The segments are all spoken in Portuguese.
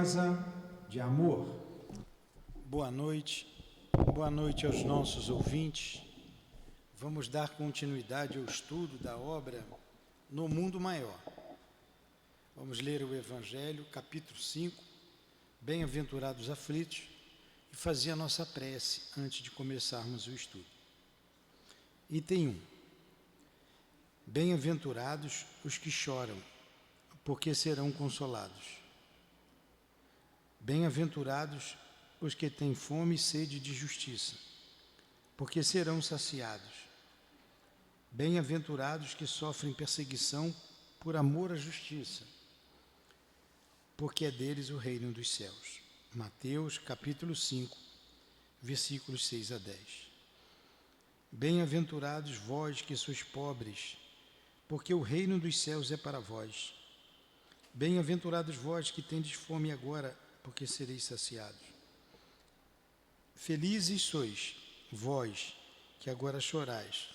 casa de amor. Boa noite aos nossos ouvintes. Vamos dar continuidade ao estudo da obra No Mundo Maior. Vamos ler o Evangelho, capítulo 5, Bem-aventurados aflitos, e fazer a nossa prece antes de começarmos o estudo. Item 1. Bem-aventurados os que choram, porque serão consolados. Bem-aventurados os que têm fome e sede de justiça, porque serão saciados. Bem-aventurados que sofrem perseguição por amor à justiça, porque é deles o reino dos céus. Mateus, capítulo 5, versículos 6 a 10. Bem-aventurados vós que sois pobres, porque o reino dos céus é para vós. Bem-aventurados vós que tendes fome agora, porque sereis saciados. Felizes sois vós que agora chorais,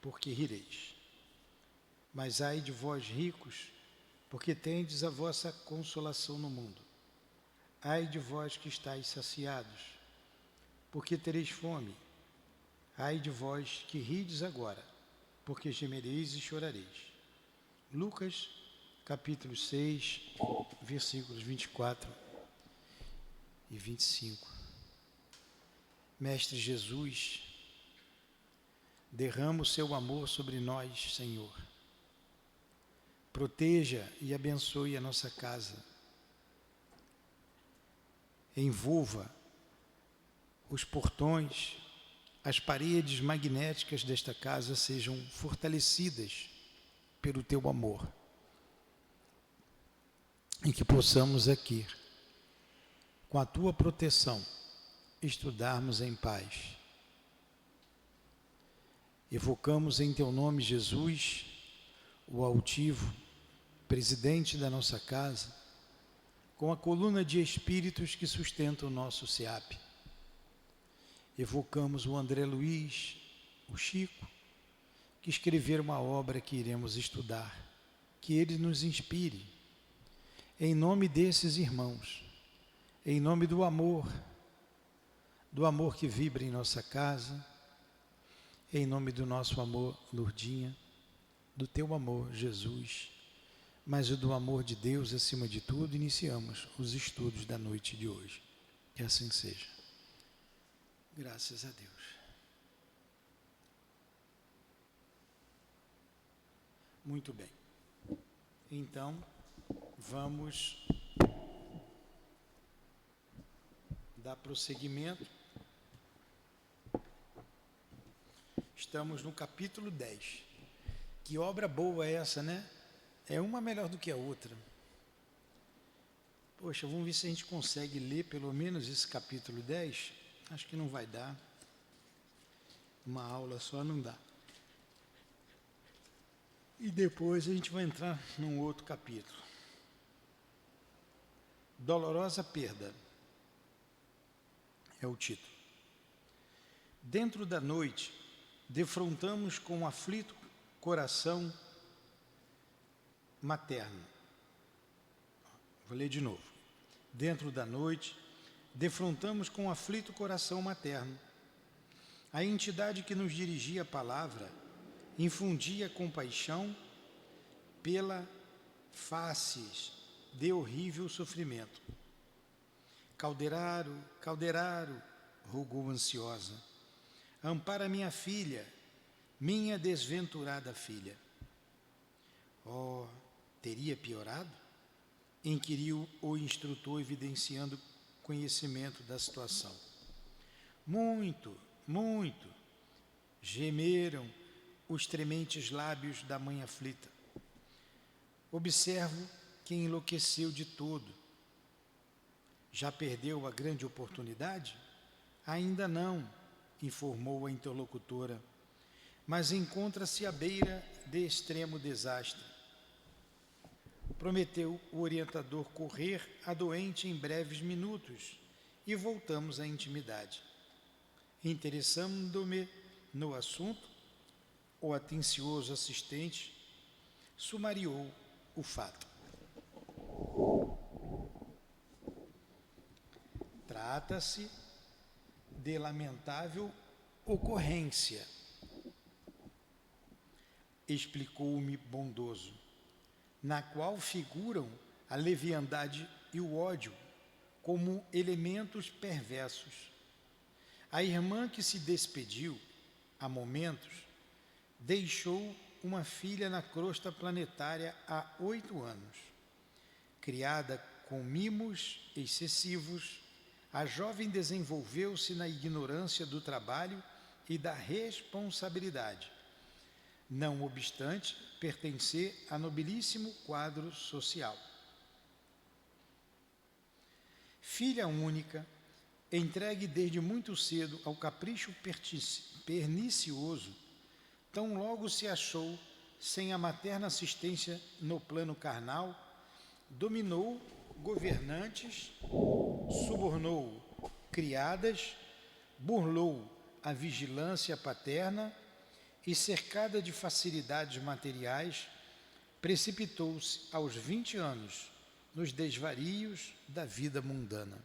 porque rireis. Mas ai de vós ricos, porque tendes a vossa consolação no mundo. Ai de vós que estáis saciados, porque tereis fome. Ai de vós que rides agora, porque gemereis e chorareis. Lucas, capítulo 6, versículos 24 e 25. Mestre Jesus, derrama o seu amor sobre nós, Senhor. Proteja e abençoe a nossa casa. Envolva os portões, as paredes magnéticas desta casa sejam fortalecidas pelo teu amor. E que possamos aqui, com a tua proteção, estudarmos em paz. Evocamos em teu nome, Jesus, o altivo, presidente da nossa casa, com a coluna de espíritos que sustenta o nosso SEAP. Evocamos o André Luiz, o Chico, que escreveram uma obra que iremos estudar, que ele nos inspire. Em nome desses irmãos, em nome do amor que vibra em nossa casa, em nome do nosso amor, Lourdinha, do teu amor, Jesus, mas do amor de Deus acima de tudo, iniciamos os estudos da noite de hoje. Que assim seja. Graças a Deus. Muito bem. Então, vamos dar prosseguimento. Estamos no capítulo 10. Que obra boa é essa, né? É uma melhor do que a outra. Poxa, vamos ver se a gente consegue ler pelo menos esse capítulo 10. Acho que não vai dar. Uma aula só não dá. E depois a gente vai entrar num outro capítulo. Dolorosa perda é o título. Dentro da noite, defrontamos com um aflito coração materno. Vou ler de novo. Dentro da noite, defrontamos com um aflito coração materno. A entidade que nos dirigia a palavra infundia compaixão pela faces de horrível sofrimento. Calderaro, Calderaro, rogou ansiosa, ampara minha filha, minha desventurada filha. Oh, teria piorado? Inquiriu o instrutor, evidenciando conhecimento da situação. Muito, muito, gemeram os trementes lábios da mãe aflita. Observo que enlouqueceu de todo. Já perdeu a grande oportunidade? Ainda não, informou a interlocutora, mas encontra-se à beira de extremo desastre. Prometeu o orientador correr a doente em breves minutos e voltamos à intimidade. Interessando-me no assunto, o atencioso assistente sumariou o fato. Trata-se de lamentável ocorrência, explicou-me bondoso, na qual figuram a leviandade e o ódio como elementos perversos. A irmã que se despediu, há momentos, deixou uma filha na crosta planetária há 8 anos. Criada com mimos excessivos, a jovem desenvolveu-se na ignorância do trabalho e da responsabilidade, não obstante pertencer a nobilíssimo quadro social. Filha única, entregue desde muito cedo ao capricho pernicioso, tão logo se achou sem a materna assistência no plano carnal, dominou governantes, subornou criadas, burlou a vigilância paterna e, cercada de facilidades materiais, precipitou-se aos 20 anos nos desvarios da vida mundana.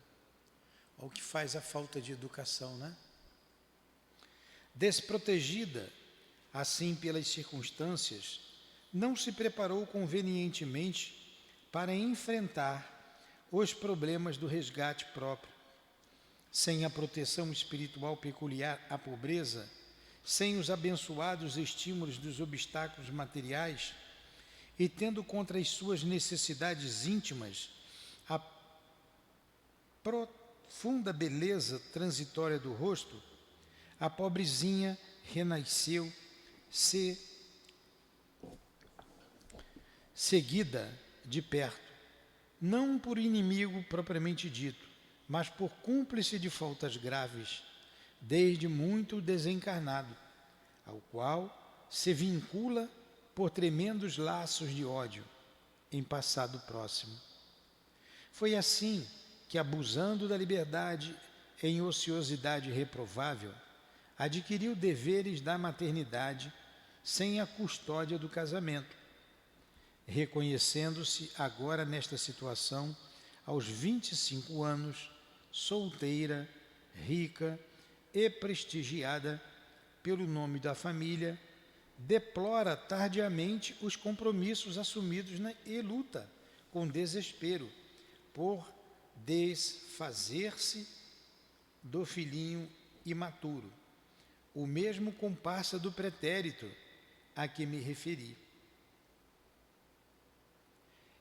Olha o que faz a falta de educação, né? Desprotegida, assim pelas circunstâncias, não se preparou convenientemente para enfrentar os problemas do resgate próprio. Sem a proteção espiritual peculiar à pobreza, sem os abençoados estímulos dos obstáculos materiais e tendo contra as suas necessidades íntimas a profunda beleza transitória do rosto, a pobrezinha renasceu seguida de perto, não por inimigo propriamente dito, mas por cúmplice de faltas graves, desde muito desencarnado, ao qual se vincula por tremendos laços de ódio em passado próximo. Foi assim que, abusando da liberdade em ociosidade reprovável, adquiriu deveres da maternidade sem a custódia do casamento, reconhecendo-se agora nesta situação, aos 25 anos, solteira, rica e prestigiada pelo nome da família, deplora tardiamente os compromissos assumidos e luta com desespero por desfazer-se do filhinho imaturo, o mesmo comparsa do pretérito a que me referi.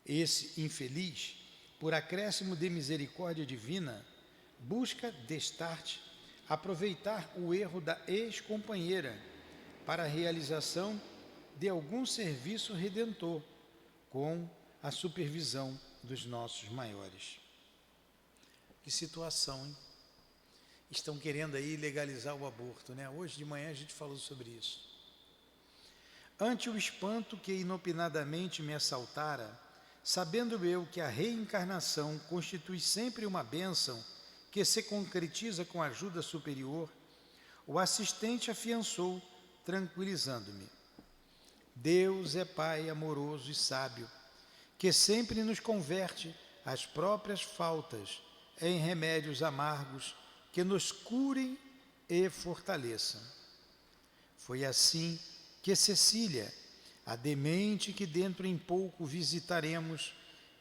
Esse infeliz, por acréscimo de misericórdia divina, busca, destarte, aproveitar o erro da ex-companheira para a realização de algum serviço redentor, com a supervisão dos nossos maiores. Que situação, hein? Estão querendo aí legalizar o aborto, né? Hoje de manhã a gente falou sobre isso. Ante o espanto que inopinadamente me assaltara, sabendo eu que a reencarnação constitui sempre uma bênção que se concretiza com ajuda superior, o assistente afiançou, tranquilizando-me. Deus é Pai amoroso e sábio, que sempre nos converte as próprias faltas em remédios amargos que nos curem e fortaleçam. Foi assim que Cecília, a demente que dentro em pouco visitaremos,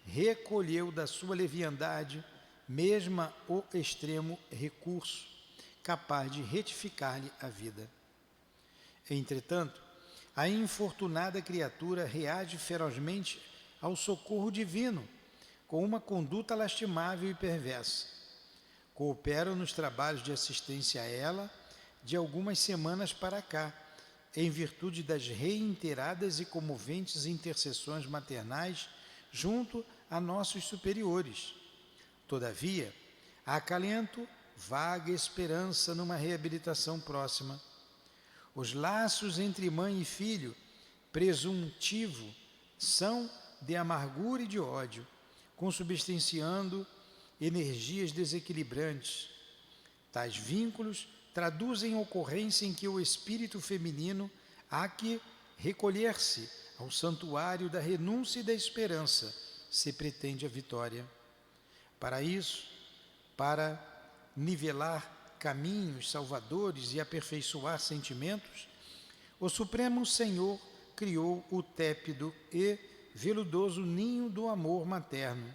recolheu da sua leviandade mesma o extremo recurso, capaz de retificar-lhe a vida. Entretanto, a infortunada criatura reage ferozmente ao socorro divino, com uma conduta lastimável e perversa. Coopero nos trabalhos de assistência a ela de algumas semanas para cá, em virtude das reiteradas e comoventes intercessões maternais junto a nossos superiores. Todavia, acalento vaga esperança numa reabilitação próxima. Os laços entre mãe e filho, presuntivo, são de amargura e de ódio, consubstanciando energias desequilibrantes. Tais vínculos traduzem ocorrência em que o espírito feminino há que recolher-se ao santuário da renúncia e da esperança, se pretende a vitória. Para isso, para nivelar caminhos salvadores e aperfeiçoar sentimentos, o Supremo Senhor criou o tépido e veludoso ninho do amor materno.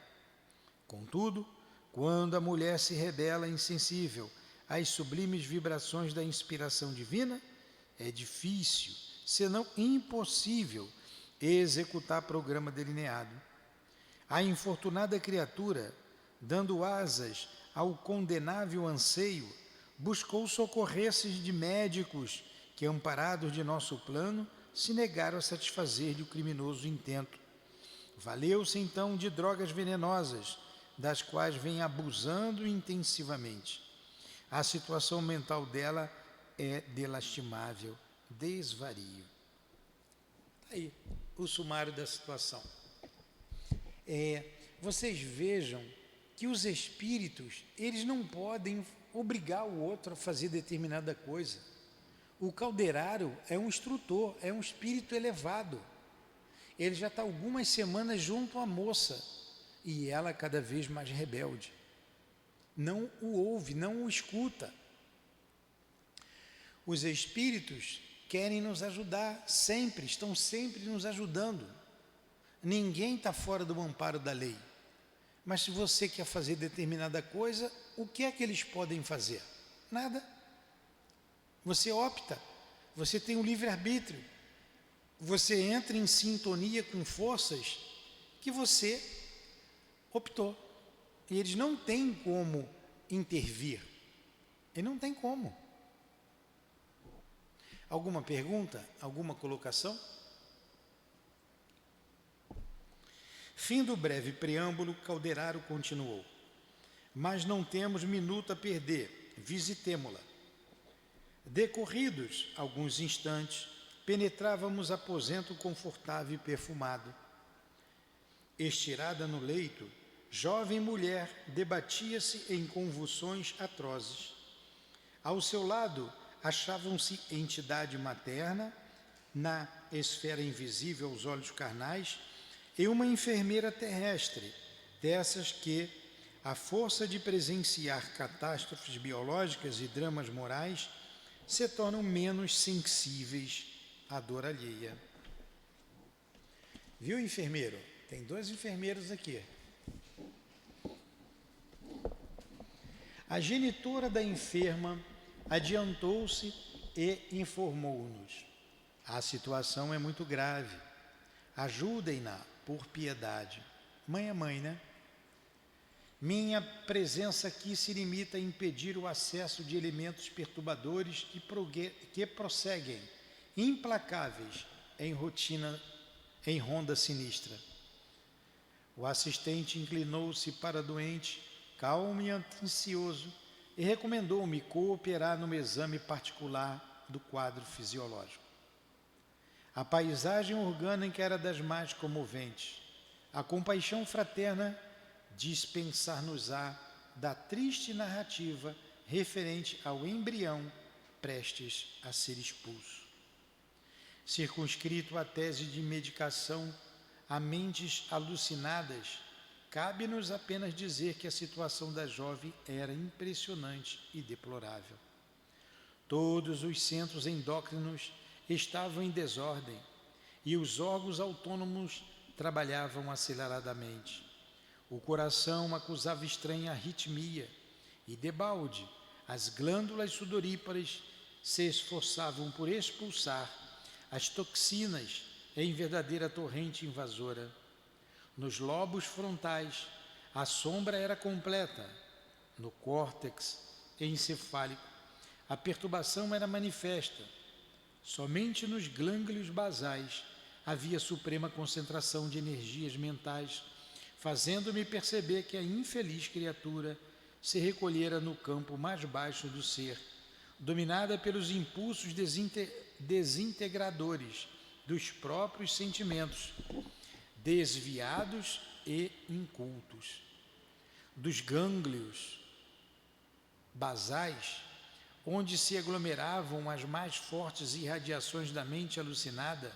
Contudo, quando a mulher se rebela insensível às sublimes vibrações da inspiração divina, é difícil, senão impossível, executar programa delineado. A infortunada criatura, dando asas ao condenável anseio, buscou socorrer-se de médicos que, amparados de nosso plano, se negaram a satisfazer-lhe o criminoso intento. Valeu-se então de drogas venenosas, das quais vem abusando intensivamente. A situação mental dela é de lastimável desvario. Aí, o sumário da situação. Vocês vejam que os espíritos, eles não podem obrigar o outro a fazer determinada coisa. O calderário é um instrutor, é um espírito elevado. Ele já está algumas semanas junto à moça e ela cada vez mais rebelde. Não o ouve, não o escuta. Os espíritos querem nos ajudar sempre, estão sempre nos ajudando. Ninguém está fora do amparo da lei. Mas se você quer fazer determinada coisa, o que é que eles podem fazer? Nada. Você opta, você tem o livre-arbítrio. Você entra em sintonia com forças que você optou. E eles não têm como intervir. E não tem como. Alguma pergunta? Alguma colocação? Fim do breve preâmbulo, Calderaro continuou. Mas não temos minuto a perder, visitemo-la. Decorridos alguns instantes, penetrávamos aposento confortável e perfumado. Estirada no leito, jovem mulher debatia-se em convulsões atrozes. Ao seu lado, achavam-se entidade materna, na esfera invisível aos olhos carnais, e uma enfermeira terrestre, dessas que, à força de presenciar catástrofes biológicas e dramas morais, se tornam menos sensíveis à dor alheia. Viu, enfermeiro? Tem 2 enfermeiros aqui. A genitora da enferma adiantou-se e informou-nos. A situação é muito grave. Ajudem-na por piedade. Mãe é mãe, né? Minha presença aqui se limita a impedir o acesso de elementos perturbadores que prosseguem, implacáveis, em ronda sinistra. O assistente inclinou-se para a doente, calmo e atencioso, e recomendou-me cooperar no exame particular do quadro fisiológico. A paisagem orgânica era das mais comoventes. A compaixão fraterna dispensar-nos-á da triste narrativa referente ao embrião prestes a ser expulso. Circunscrito à tese de medicação a mentes alucinadas, cabe-nos apenas dizer que a situação da jovem era impressionante e deplorável. Todos os centros endócrinos estavam em desordem e os órgãos autônomos trabalhavam aceleradamente. O coração acusava estranha arritmia e, debalde, as glândulas sudoríparas se esforçavam por expulsar as toxinas em verdadeira torrente invasora. Nos lobos frontais, a sombra era completa. No córtex encefálico, a perturbação era manifesta. Somente nos gânglios basais havia suprema concentração de energias mentais, fazendo-me perceber que a infeliz criatura se recolhera no campo mais baixo do ser, dominada pelos impulsos desintegradores dos próprios sentimentos, desviados e incultos. Dos gânglios basais, onde se aglomeravam as mais fortes irradiações da mente alucinada,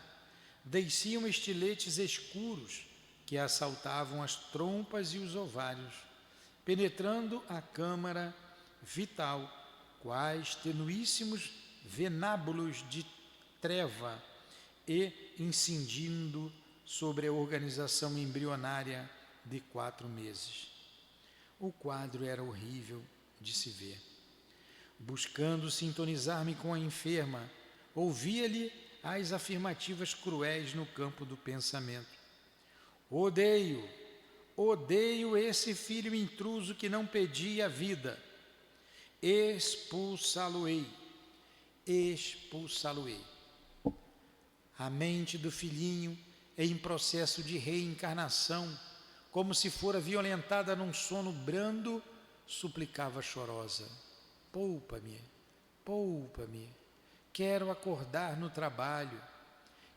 desciam estiletes escuros que assaltavam as trompas e os ovários, penetrando a câmara vital, quais tenuíssimos venábulos de treva, e incidindo sobre a organização embrionária de 4 meses. O quadro era horrível de se ver. Buscando sintonizar-me com a enferma, ouvia-lhe as afirmativas cruéis no campo do pensamento. Odeio esse filho intruso que não pedia a vida. Expulsá-lo-ei. A mente do filhinho em processo de reencarnação, como se fora violentada num sono brando, suplicava chorosa: poupa-me, quero acordar no trabalho,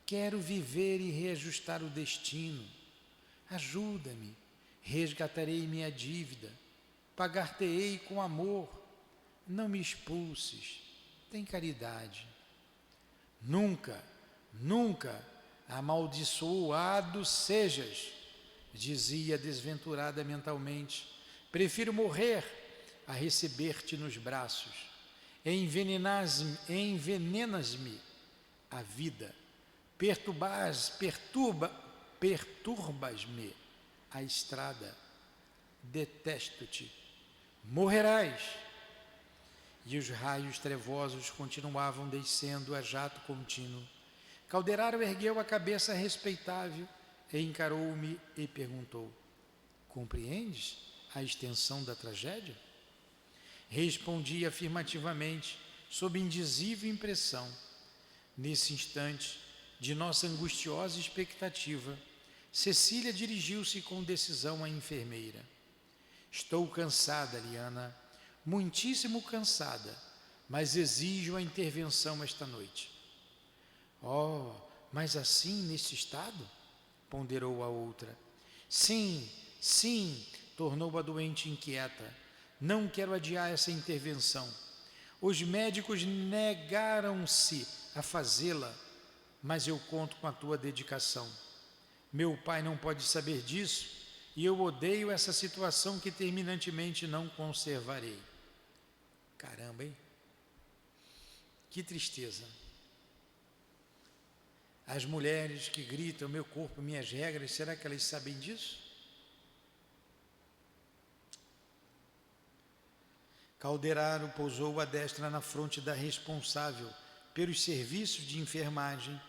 quero viver e reajustar o destino, ajuda-me, resgatarei minha dívida, pagar-te-ei com amor, não me expulses, tem caridade. Nunca amaldiçoado sejas, dizia desventurada mentalmente, prefiro morrer a receber-te nos braços. Envenenas-me a vida, perturbas-me a estrada, detesto-te, morrerás. E os raios trevosos continuavam descendo a jato contínuo. Calderaro ergueu a cabeça respeitável, encarou-me e perguntou: compreendes a extensão da tragédia? Respondi afirmativamente, sob indizível impressão. Nesse instante de nossa angustiosa expectativa, Cecília dirigiu-se com decisão à enfermeira. Estou cansada, Liana, muitíssimo cansada, mas exijo a intervenção esta noite. Oh, mas assim, nesse estado? Ponderou a outra. Sim, tornou a doente inquieta. Não quero adiar essa intervenção. Os médicos negaram-se a fazê-la, mas eu conto com a tua dedicação. Meu pai não pode saber disso e eu odeio essa situação que terminantemente não conservarei. Caramba, hein? Que tristeza. As mulheres que gritam, meu corpo, minhas regras, será que elas sabem disso? Calderaro pousou a destra na fronte da responsável pelos serviços de enfermagem,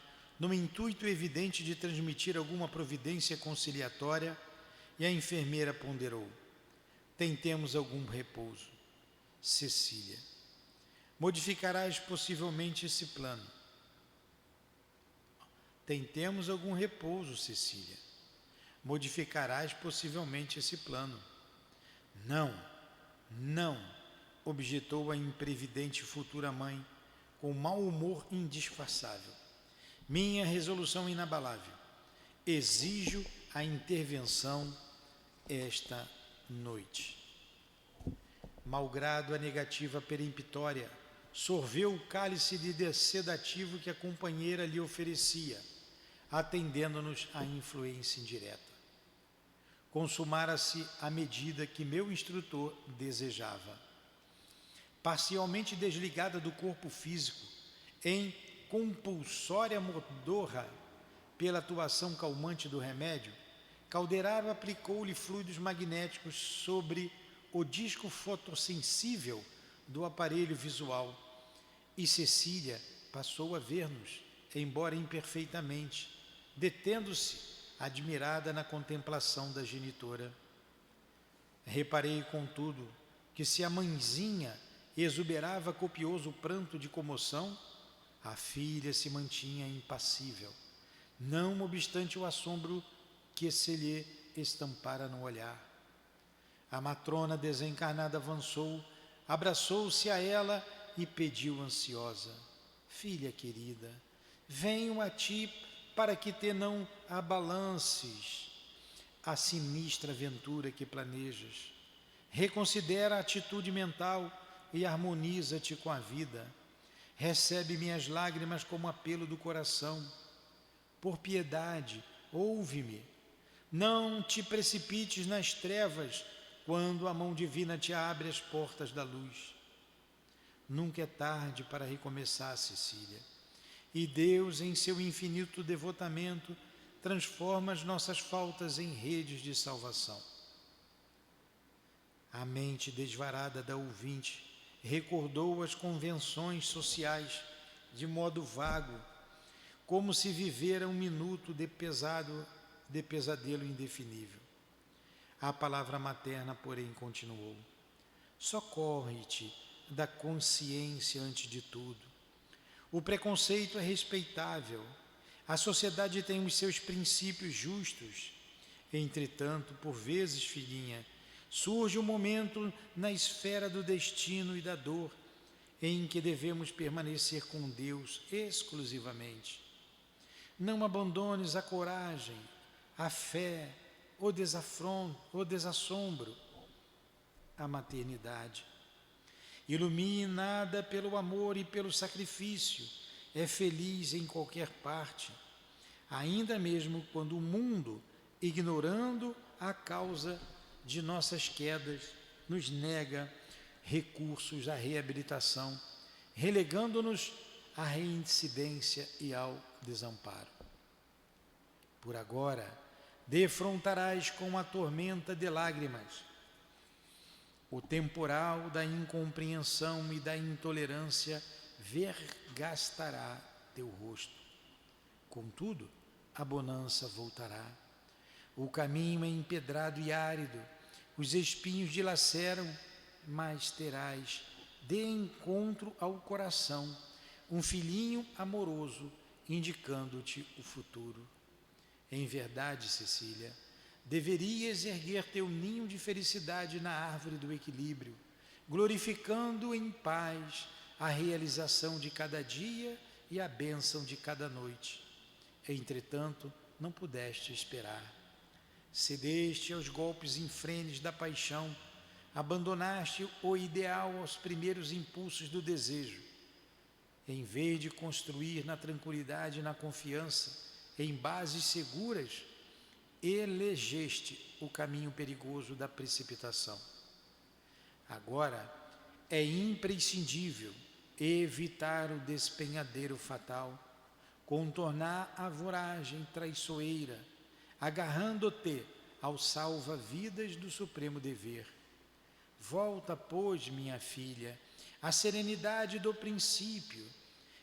num intuito evidente de transmitir alguma providência conciliatória, e a enfermeira ponderou: tentemos algum repouso. Cecília: modificarás possivelmente esse plano. Tentemos algum repouso, Cecília. Modificarás possivelmente esse plano. Não, objetou a imprevidente futura mãe, com mau humor indisfarçável. Minha resolução inabalável. Exijo a intervenção esta noite. Malgrado a negativa peremptória, sorveu o cálice de sedativo que a companheira lhe oferecia, atendendo-nos à influência indireta. Consumara-se a medida que meu instrutor desejava. Parcialmente desligada do corpo físico, em compulsória modorra pela atuação calmante do remédio, Calderaro aplicou-lhe fluidos magnéticos sobre o disco fotossensível do aparelho visual, e Cecília passou a ver-nos, embora imperfeitamente, detendo-se admirada na contemplação da genitora. Reparei, contudo, que se a mãezinha exuberava copioso pranto de comoção, a filha se mantinha impassível, não obstante o assombro que se lhe estampara no olhar. A matrona desencarnada avançou, abraçou-se a ela e pediu ansiosa: filha querida, venho a ti para que te não abalances a sinistra aventura que planejas. Reconsidera a atitude mental e harmoniza-te com a vida. Recebe minhas lágrimas como apelo do coração. Por piedade, ouve-me. Não te precipites nas trevas quando a mão divina te abre as portas da luz. Nunca é tarde para recomeçar, Cecília. E Deus, em seu infinito devotamento, transforma as nossas faltas em redes de salvação. A mente desvarada da ouvinte recordou as convenções sociais de modo vago, como se vivera um minuto de pesadelo indefinível. A palavra materna, porém, continuou: socorre-te da consciência antes de tudo. O preconceito é respeitável. A sociedade tem os seus princípios justos. Entretanto, por vezes, filhinha, surge um momento na esfera do destino e da dor em que devemos permanecer com Deus exclusivamente. Não abandones a coragem, a fé, o desassombro, a maternidade. Iluminada pelo amor e pelo sacrifício, é feliz em qualquer parte, ainda mesmo quando o mundo, ignorando a causa de nossas quedas, nos nega recursos à reabilitação, relegando-nos à reincidência e ao desamparo. Por agora, defrontarás com a tormenta de lágrimas o temporal da incompreensão e da intolerância vergastará teu rosto. Contudo, a bonança voltará. O caminho é empedrado e árido, os espinhos dilaceram, mas terás de encontro ao coração um filhinho amoroso indicando-te o futuro. Em verdade, Cecília, deverias erguer teu ninho de felicidade na árvore do equilíbrio, glorificando em paz a realização de cada dia e a bênção de cada noite. Entretanto, não pudeste esperar. Cedeste aos golpes infrenes da paixão, abandonaste o ideal aos primeiros impulsos do desejo. Em vez de construir na tranquilidade e na confiança, em bases seguras, elegeste o caminho perigoso da precipitação. Agora é imprescindível evitar o despenhadeiro fatal, contornar a voragem traiçoeira, agarrando-te ao salva-vidas do supremo dever. Volta, pois, minha filha, à serenidade do princípio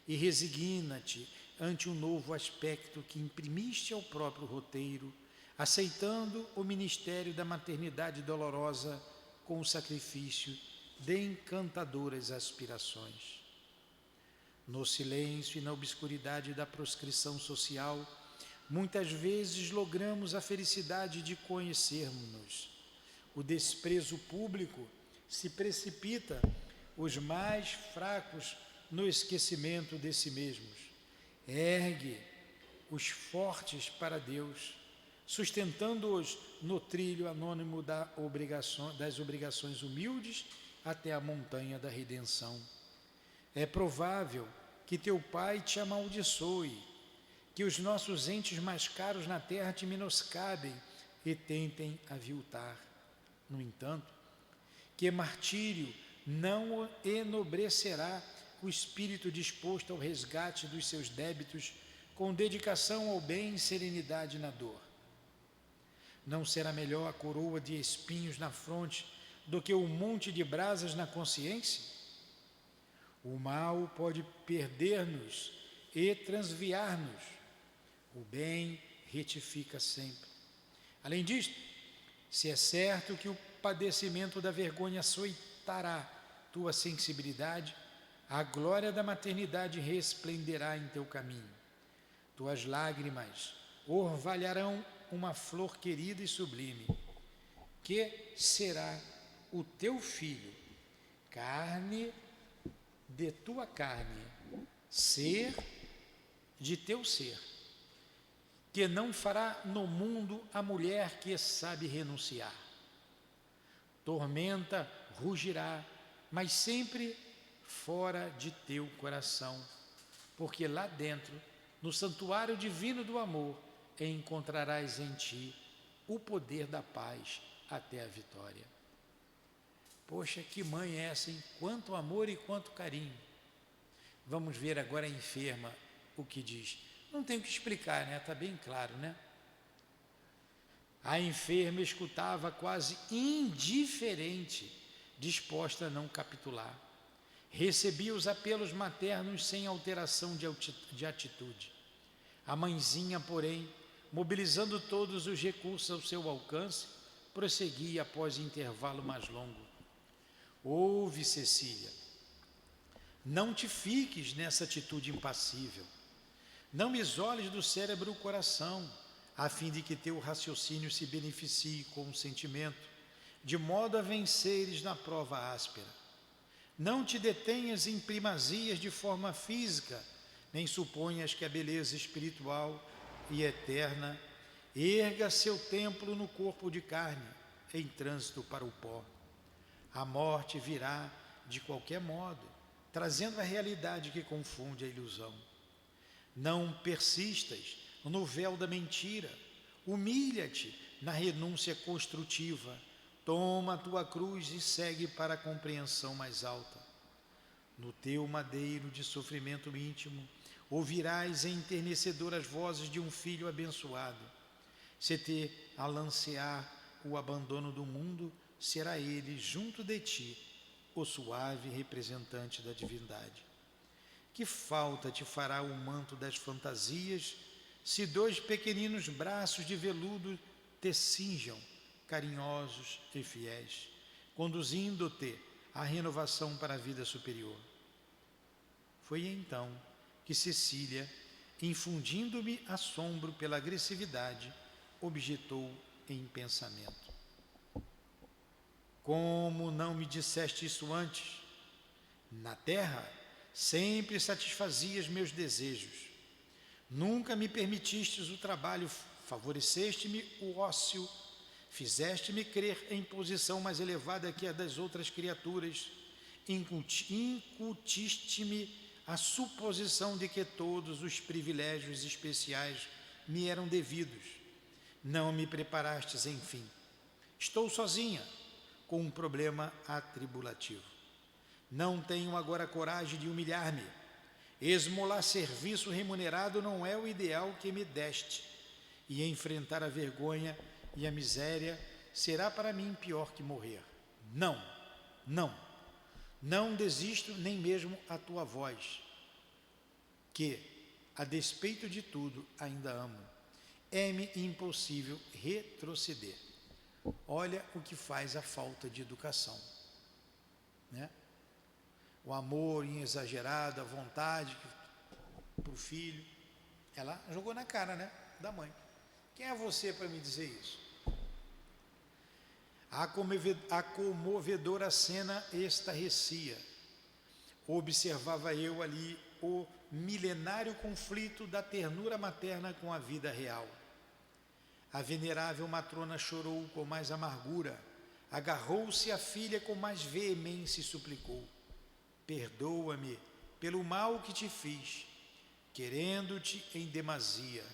e resigna-te ante um novo aspecto que imprimiste ao próprio roteiro, aceitando o ministério da maternidade dolorosa com o sacrifício de encantadoras aspirações. No silêncio e na obscuridade da proscrição social, muitas vezes logramos a felicidade de conhecermos-nos. O desprezo público se precipita os mais fracos no esquecimento de si mesmos. Ergue os fortes para Deus, sustentando-os no trilho anônimo das obrigações humildes até a montanha da redenção. É provável que teu pai te amaldiçoe, que os nossos entes mais caros na terra te menoscabem e tentem aviltar. No entanto, que martírio não enobrecerá o espírito disposto ao resgate dos seus débitos com dedicação ao bem e serenidade na dor. Não será melhor a coroa de espinhos na fronte do que o monte de brasas na consciência? O mal pode perder-nos e transviar-nos. O bem retifica sempre. Além disto, se é certo que o padecimento da vergonha açoitará tua sensibilidade, a glória da maternidade resplenderá em teu caminho. Tuas lágrimas orvalharão uma flor querida e sublime, que será o teu filho, carne de tua carne, ser de teu ser, que não fará no mundo a mulher que sabe renunciar. Tormenta rugirá, mas sempre fora de teu coração, porque lá dentro, no santuário divino do amor, encontrarás em ti o poder da paz até a vitória. Poxa, que mãe é essa, hein? Quanto amor e quanto carinho. Vamos ver agora a enferma o que diz. Não tenho que explicar, né? Está bem claro, né? A enferma escutava quase indiferente, disposta a não capitular. Recebia os apelos maternos sem alteração de atitude. A mãezinha, porém, mobilizando todos os recursos ao seu alcance, prosseguia após intervalo mais longo. Ouve, Cecília, não te fiques nessa atitude impassível. Não isoles do cérebro o coração, a fim de que teu raciocínio se beneficie com o sentimento, de modo a venceres na prova áspera. Não te detenhas em primazias de forma física, nem suponhas que a beleza espiritual e eterna erga seu templo no corpo de carne, em trânsito para o pó. A morte virá de qualquer modo, trazendo a realidade que confunde a ilusão. Não persistas no véu da mentira, humilha-te na renúncia construtiva, toma a tua cruz e segue para a compreensão mais alta. No teu madeiro de sofrimento íntimo, ouvirás enternezedoras vozes de um filho abençoado. Se te alancear o abandono do mundo, será ele, junto de ti, o suave representante da divindade. Que falta te fará o manto das fantasias, se dois pequeninos braços de veludo te cinjam, carinhosos e fiéis, conduzindo-te à renovação para a vida superior? Foi então que Cecília, infundindo-me assombro pela agressividade, objetou em pensamento: como não me disseste isso antes? Na terra, sempre satisfazias meus desejos. Nunca me permitistes o trabalho, favoreceste-me o ócio, fizeste-me crer em posição mais elevada que a das outras criaturas, incutiste-me a suposição de que todos os privilégios especiais me eram devidos. Não me preparastes, enfim. Estou sozinha, com um problema atribulativo. Não tenho agora coragem de humilhar-me. Esmolar serviço remunerado não é o ideal que me deste, e enfrentar a vergonha e a miséria será para mim pior que morrer. Não, não desisto nem mesmo a tua voz, que, a despeito de tudo, ainda amo. É-me impossível retroceder. Olha o que faz a falta de educação, né? O amor exagerado, a vontade para o filho, ela jogou na cara, né, da mãe. Quem é você para me dizer isso? A comovedora cena estarrecia. Observava eu ali o milenário conflito da ternura materna com a vida real. A venerável matrona chorou com mais amargura, agarrou-se à filha com mais veemência e suplicou: perdoa-me pelo mal que te fiz, querendo-te em demasia.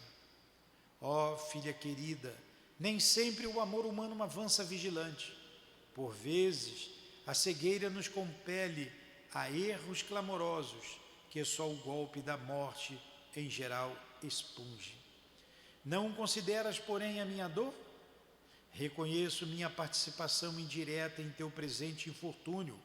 Ó filha querida, nem sempre o amor humano avança vigilante. Por vezes, a cegueira nos compele a erros clamorosos que só o golpe da morte, em geral, expunge. Não consideras, porém, a minha dor? Reconheço minha participação indireta em teu presente infortúnio,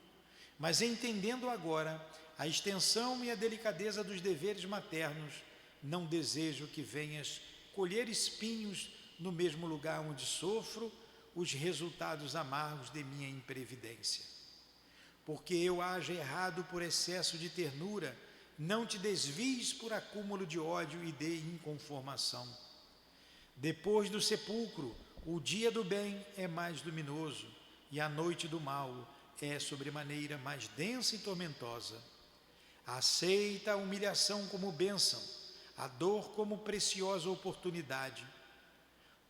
mas entendendo agora a extensão e a delicadeza dos deveres maternos, não desejo que venhas colher espinhos no mesmo lugar onde sofro os resultados amargos de minha imprevidência. Porque eu haja errado por excesso de ternura, não te desvies por acúmulo de ódio e de inconformação. Depois do sepulcro, o dia do bem é mais luminoso, e a noite do mal é sobremaneira mais densa e tormentosa. Aceita a humilhação como bênção, a dor como preciosa oportunidade.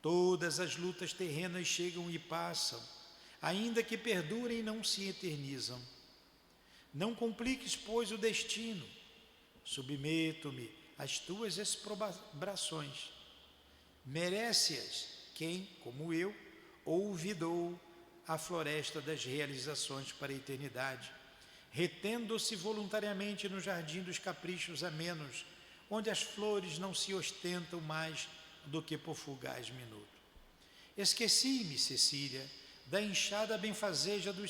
Todas as lutas terrenas chegam e passam, ainda que perdurem e não se eternizam. Não compliques, pois, o destino. Submeto-me às tuas exprobrações. Merece-as quem, como eu, ouvidou à floresta das realizações para a eternidade, retendo-se voluntariamente no jardim dos caprichos amenos, onde as flores não se ostentam mais do que por fugaz minuto. Esqueci-me, Cecília, da enxada benfazeja do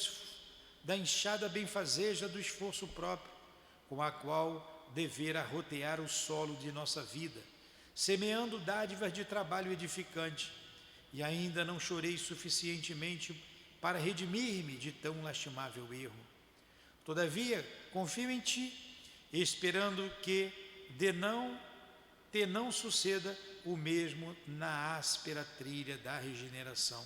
esforço próprio, com a qual devera rotear o solo de nossa vida, semeando dádivas de trabalho edificante, e ainda não chorei suficientemente para redimir-me de tão lastimável erro. Todavia, confio em ti, esperando que te não suceda o mesmo na áspera trilha da regeneração.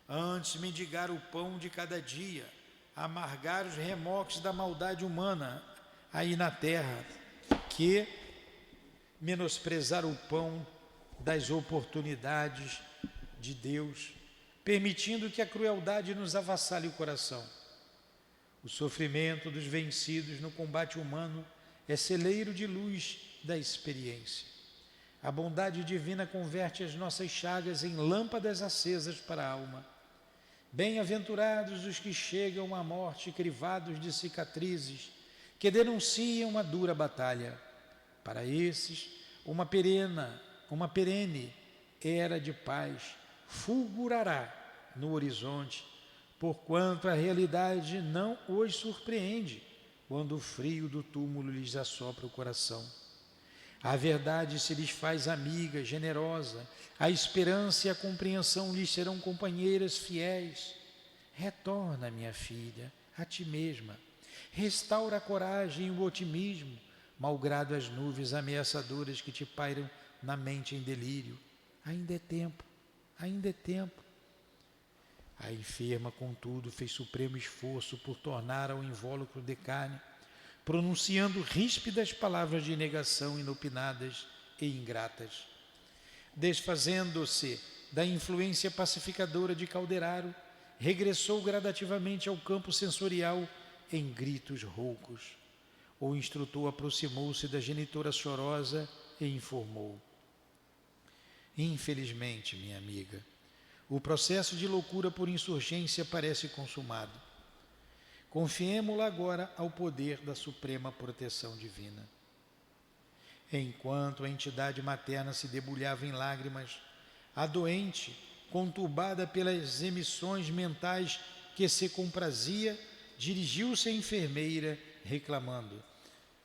Antes mendigar o pão de cada dia, amargar os remoques da maldade humana aí na terra, que menosprezar o pão das oportunidades de Deus, permitindo que a crueldade nos avassale o coração. O sofrimento dos vencidos no combate humano é celeiro de luz da experiência. A bondade divina converte as nossas chagas em lâmpadas acesas para a alma. Bem-aventurados os que chegam à morte crivados de cicatrizes, que denunciam a dura batalha. Para esses, uma perene era de paz fulgurará no horizonte, porquanto a realidade não os surpreende quando o frio do túmulo lhes assopra o coração. A verdade se lhes faz amiga, generosa, a esperança e a compreensão lhes serão companheiras fiéis. Retorna, minha filha, a ti mesma. Restaura a coragem e o otimismo, malgrado as nuvens ameaçadoras que te pairam na mente em delírio. Ainda é tempo, ainda é tempo. A enferma, contudo, fez supremo esforço por tornar ao invólucro de carne, pronunciando ríspidas palavras de negação inopinadas e ingratas. Desfazendo-se da influência pacificadora de Calderaro, regressou gradativamente ao campo sensorial em gritos roucos. O instrutor aproximou-se da genitora chorosa e informou: infelizmente, minha amiga, o processo de loucura por insurgência parece consumado. Confiemo-la agora ao poder da suprema proteção divina. Enquanto a entidade materna se debulhava em lágrimas, a doente, conturbada pelas emissões mentais que se comprazia, dirigiu-se à enfermeira, reclamando: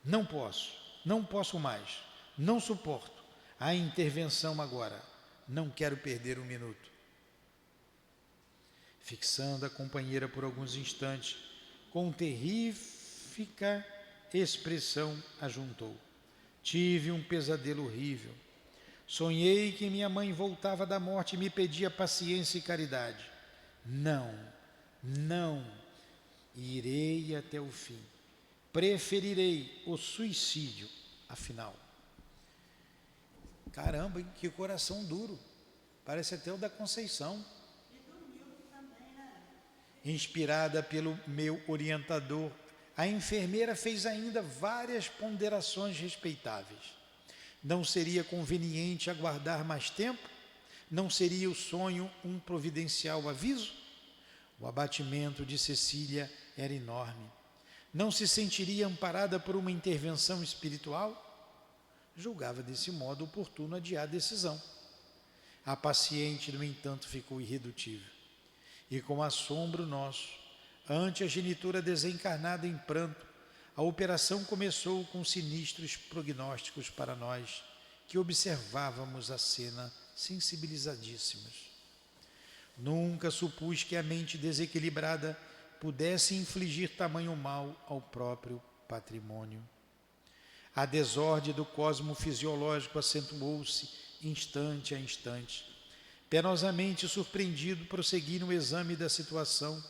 não posso mais, não suporto a intervenção agora, não quero perder um minuto. Fixando a companheira por alguns instantes, com terrífica expressão ajuntou: tive um pesadelo horrível. Sonhei que minha mãe voltava da morte e me pedia paciência e caridade. Não, irei até o fim. Preferirei o suicídio, afinal. Caramba, que coração duro. Parece até o da Conceição. Inspirada pelo meu orientador, a enfermeira fez ainda várias ponderações respeitáveis. Não seria conveniente aguardar mais tempo? Não seria o sonho um providencial aviso? O abatimento de Cecília era enorme. Não se sentiria amparada por uma intervenção espiritual? Julgava desse modo oportuno adiar a decisão. A paciente, no entanto, ficou irredutível. E com assombro nosso, ante a genitora desencarnada em pranto, a operação começou com sinistros prognósticos para nós, que observávamos a cena sensibilizadíssimas. Nunca supus que a mente desequilibrada pudesse infligir tamanho mal ao próprio patrimônio. A desordem do cosmo fisiológico acentuou-se instante a instante. Penosamente surpreendido, prossegui no exame da situação,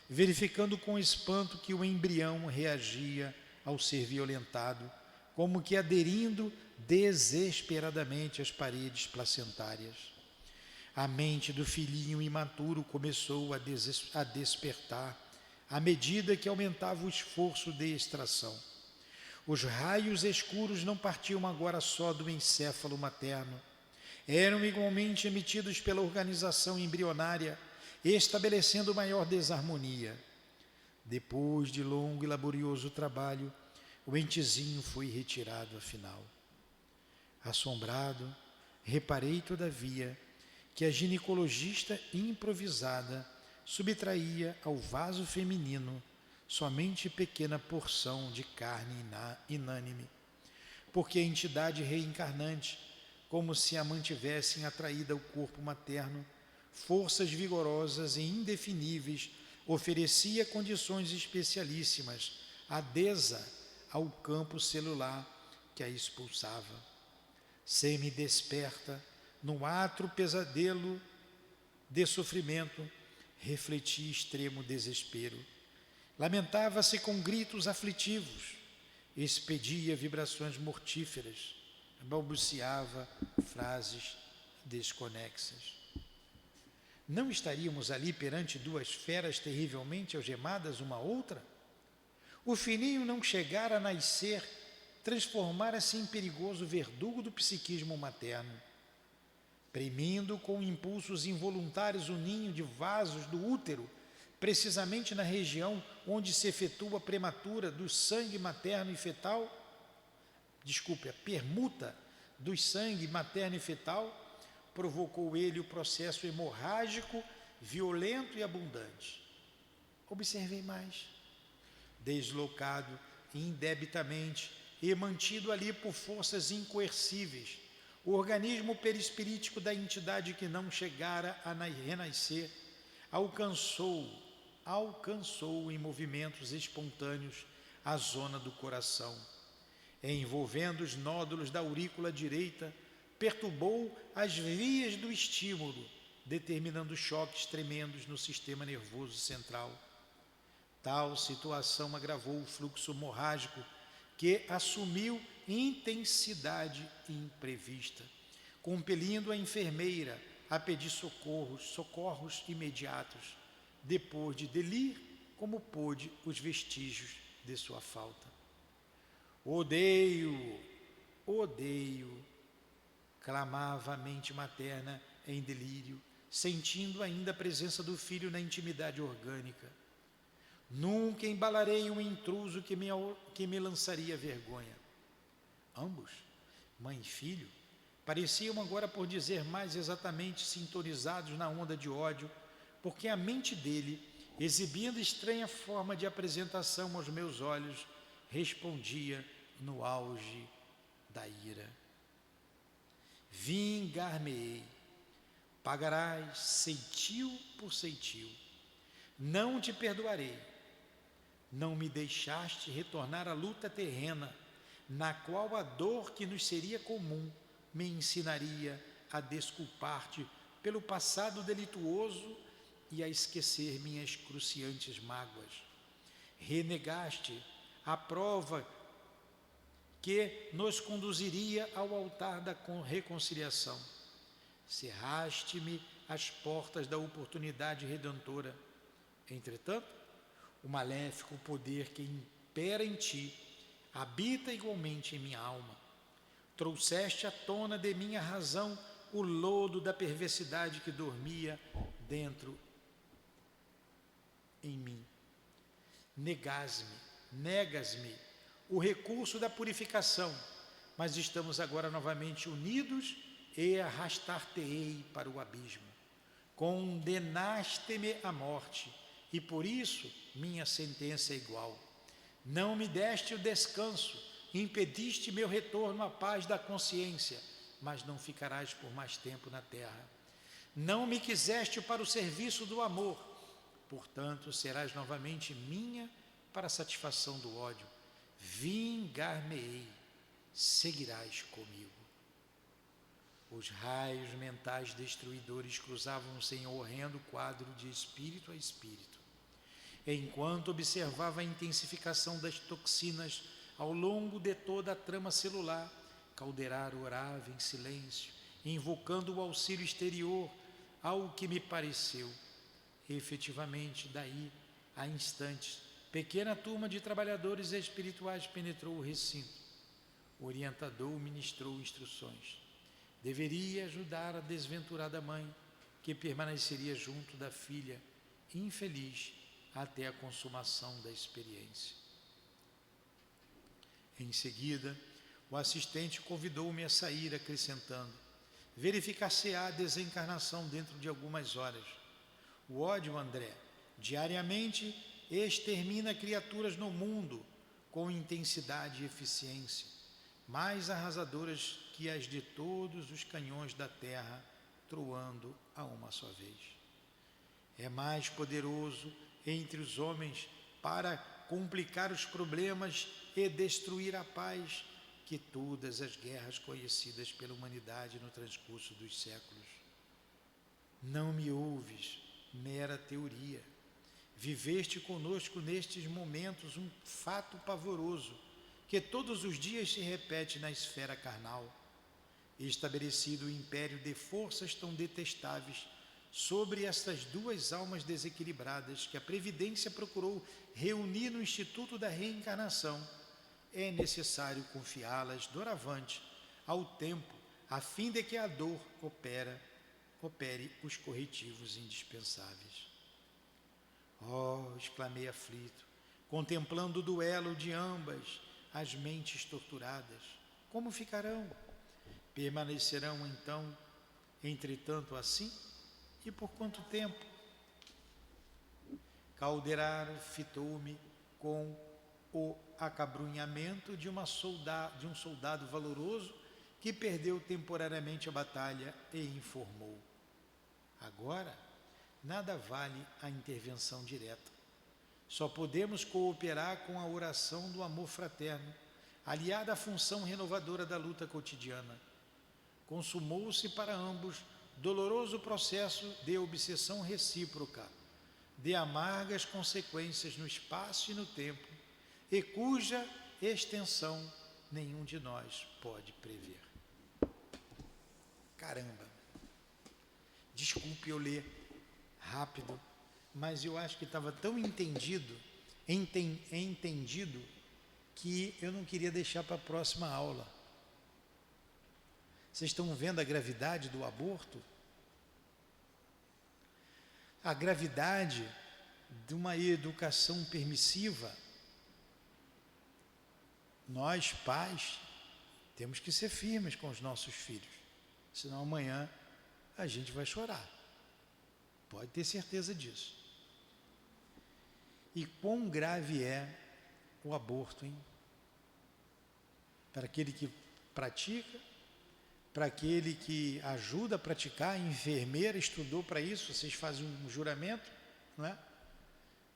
verificando com espanto que o embrião reagia ao ser violentado, como que aderindo desesperadamente às paredes placentárias. A mente do filhinho imaturo começou a despertar, à medida que aumentava o esforço de extração. Os raios escuros não partiam agora só do encéfalo materno, eram igualmente emitidos pela organização embrionária estabelecendo maior desarmonia. Depois de longo e laborioso trabalho, o entezinho foi retirado afinal. Assombrado, reparei, todavia, que a ginecologista improvisada subtraía ao vaso feminino somente pequena porção de carne inânime, porque a entidade reencarnante, como se a mantivessem atraída ao corpo materno, forças vigorosas e indefiníveis, oferecia condições especialíssimas, adesa ao campo celular que a expulsava. Semi-desperta, num atro pesadelo de sofrimento, refletia extremo desespero. Lamentava-se com gritos aflitivos, expedia vibrações mortíferas, balbuciava frases desconexas. Não estaríamos ali perante duas feras terrivelmente algemadas uma à outra? O filhinho não chegara a nascer, transformara-se em perigoso verdugo do psiquismo materno, premindo com impulsos involuntários o ninho de vasos do útero, precisamente na região onde se efetua a prematura do sangue materno e fetal, a permuta do sangue materno e fetal, provocou ele o processo hemorrágico, violento e abundante. Observei mais. Deslocado indebitamente e mantido ali por forças incoercíveis, o organismo perispirítico da entidade que não chegara a renascer alcançou em movimentos espontâneos a zona do coração, envolvendo os nódulos da aurícula direita, perturbou as vias do estímulo, determinando choques tremendos no sistema nervoso central. Tal situação agravou o fluxo hemorrágico, que assumiu intensidade imprevista, compelindo a enfermeira a pedir socorros imediatos, depois de delir como pôde os vestígios de sua falta. Odeio, clamava a mente materna em delírio, sentindo ainda a presença do filho na intimidade orgânica. Nunca embalarei um intruso que me lançaria vergonha. Ambos, mãe e filho, pareciam agora, por dizer mais exatamente, sintonizados na onda de ódio, porque a mente dele, exibindo estranha forma de apresentação aos meus olhos, respondia no auge da ira. Vingar-me-ei, pagarás ceitil por ceitil, não te perdoarei. Não me deixaste retornar à luta terrena, na qual a dor que nos seria comum me ensinaria a desculpar-te pelo passado delituoso e a esquecer minhas cruciantes mágoas. Renegaste a prova que nos conduziria ao altar da reconciliação. Cerraste-me as portas da oportunidade redentora. Entretanto, o maléfico poder que impera em ti habita igualmente em minha alma. Trouxeste à tona de minha razão o lodo da perversidade que dormia dentro em mim. Negas-me o recurso da purificação, mas estamos agora novamente unidos e arrastar-te-ei para o abismo. Condenaste-me à morte, e por isso minha sentença é igual. Não me deste o descanso, impediste meu retorno à paz da consciência, mas não ficarás por mais tempo na terra. Não me quiseste para o serviço do amor, portanto serás novamente minha para a satisfação do ódio. Vingar-me-ei, seguirás comigo. Os raios mentais destruidores cruzavam-se em horrendo quadro de espírito a espírito. Enquanto observava a intensificação das toxinas ao longo de toda a trama celular, Calderaro orava em silêncio, invocando o auxílio exterior, ao que me pareceu. Efetivamente, daí a instantes, pequena turma de trabalhadores espirituais penetrou o recinto. O orientador ministrou instruções. Deveria ajudar a desventurada mãe, que permaneceria junto da filha infeliz até a consumação da experiência. Em seguida, o assistente convidou-me a sair, acrescentando: verificar-se-á a desencarnação dentro de algumas horas. O ódio, André, diariamente extermina criaturas no mundo com intensidade e eficiência, mais arrasadoras que as de todos os canhões da terra, troando a uma só vez. É mais poderoso entre os homens para complicar os problemas e destruir a paz que todas as guerras conhecidas pela humanidade no transcurso dos séculos. Não me ouves, mera teoria. Viveste conosco nestes momentos um fato pavoroso, que todos os dias se repete na esfera carnal. Estabelecido o império de forças tão detestáveis sobre estas duas almas desequilibradas que a Previdência procurou reunir no Instituto da Reencarnação, é necessário confiá-las doravante ao tempo, a fim de que a dor opere os corretivos indispensáveis. Oh, exclamei aflito, contemplando o duelo de ambas as mentes torturadas. Como ficarão? Permanecerão então, entretanto, assim? E por quanto tempo? Calderaro fitou-me com o acabrunhamento de um soldado valoroso que perdeu temporariamente a batalha e informou: agora, nada vale a intervenção direta. Só podemos cooperar com a oração do amor fraterno, aliada à função renovadora da luta cotidiana. Consumou-se para ambos doloroso processo de obsessão recíproca, de amargas consequências no espaço e no tempo, e cuja extensão nenhum de nós pode prever. Caramba! Desculpe eu ler rápido, mas eu acho que estava tão entendido que eu não queria deixar para a próxima aula. Vocês estão vendo a gravidade do aborto? A gravidade de uma educação permissiva. Nós, pais, temos que ser firmes com os nossos filhos, senão amanhã a gente vai chorar. Pode ter certeza disso. E quão grave é o aborto, hein? Para aquele que pratica, para aquele que ajuda a praticar, a enfermeira estudou para isso, vocês fazem um juramento, não é?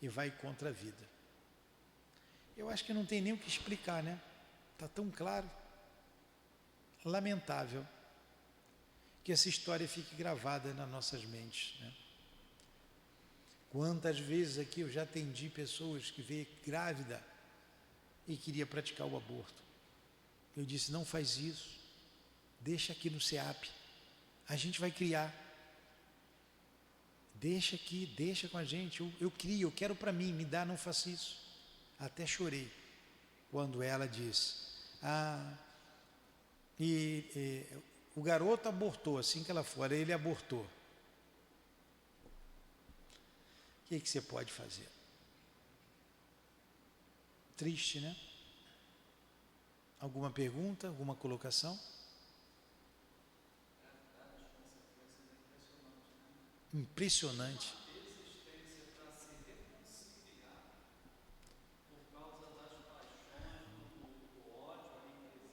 E vai contra a vida. Eu acho que não tem nem o que explicar, né? Está tão claro. Lamentável que essa história fique gravada nas nossas mentes, né? Quantas vezes aqui eu já atendi pessoas que veio grávida e queria praticar o aborto. Eu disse: não faz isso, deixa aqui no SEAP, a gente vai criar. Deixa aqui, deixa com a gente, eu crio, eu quero para mim, me dá, não faça isso. Até chorei quando ela disse: o garoto abortou, assim que ela for, ele abortou. O que você pode fazer? Triste, né? Alguma pergunta, alguma colocação? Impressionante.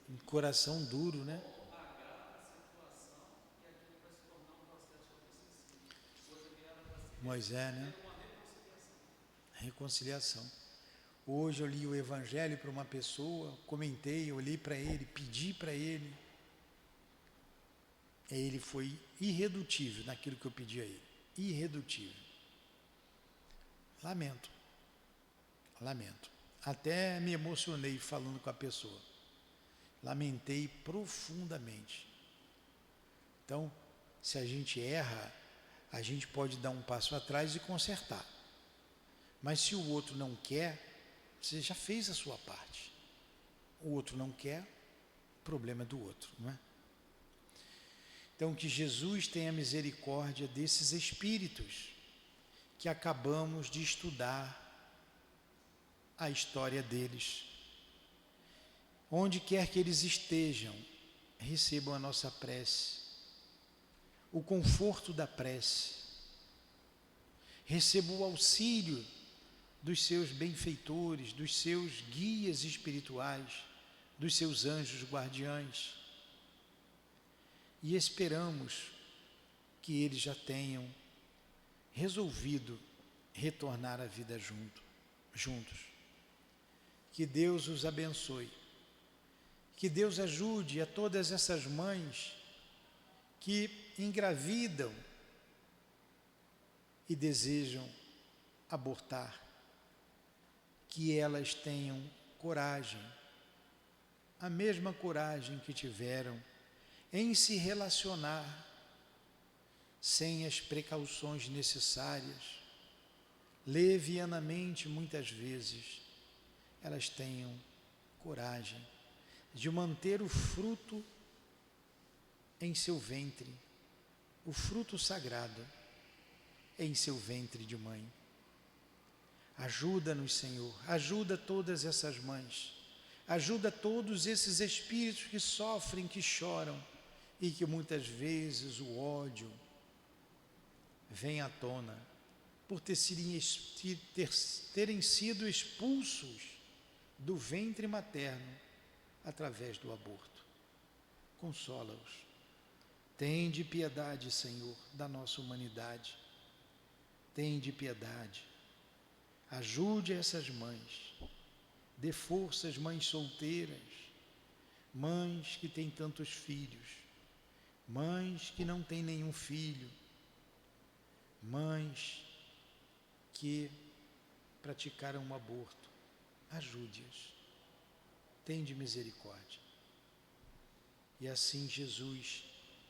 Um coração duro, né? Moisés, né? Reconciliação. Hoje eu li o Evangelho para uma pessoa, comentei, olhei para ele, pedi para ele. Ele foi irredutível naquilo que eu pedi a ele. Irredutível. Lamento. Até me emocionei falando com a pessoa. Lamentei profundamente. Então, se a gente erra, a gente pode dar um passo atrás e consertar. Mas se o outro não quer, você já fez a sua parte. O outro não quer, o problema é do outro, não é? Então, que Jesus tenha misericórdia desses espíritos que acabamos de estudar a história deles. Onde quer que eles estejam, recebam a nossa prece, o conforto da prece, recebam o auxílio dos seus benfeitores, dos seus guias espirituais, dos seus anjos guardiães. E esperamos que eles já tenham resolvido retornar à vida juntos. Que Deus os abençoe. Que Deus ajude a todas essas mães que engravidam e desejam abortar. Que elas tenham coragem, a mesma coragem que tiveram em se relacionar sem as precauções necessárias, levianamente muitas vezes, elas tenham coragem de manter o fruto em seu ventre, o fruto sagrado em seu ventre de mãe. Ajuda-nos, Senhor, ajuda todas essas mães, ajuda todos esses espíritos que sofrem, que choram e que muitas vezes o ódio vem à tona por terem sido expulsos do ventre materno através do aborto. Consola-os. Tende piedade, Senhor, da nossa humanidade. Tende piedade. Ajude essas mães. Dê força às mães solteiras, mães que têm tantos filhos, mães que não têm nenhum filho, mães que praticaram um aborto. Ajude-as. Tende misericórdia. E assim, Jesus,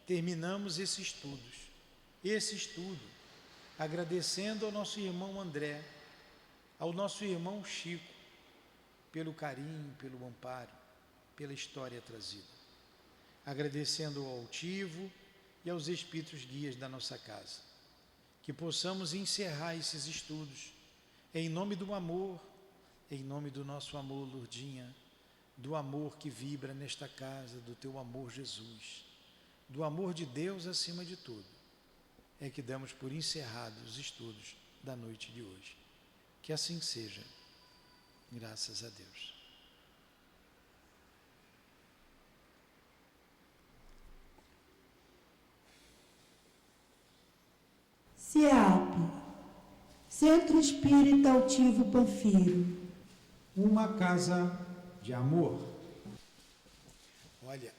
terminamos esse estudo, agradecendo ao nosso irmão André, ao nosso irmão Chico, pelo carinho, pelo amparo, pela história trazida. Agradecendo ao altivo e aos espíritos guias da nossa casa. Que possamos encerrar esses estudos em nome do amor, em nome do nosso amor, Lourdinha, do amor que vibra nesta casa, do teu amor, Jesus, do amor de Deus acima de tudo, é que damos por encerrados os estudos da noite de hoje. Que assim seja, graças a Deus. CEAP, Centro Espírita Altivo Panfiro. Uma casa de amor. Olha,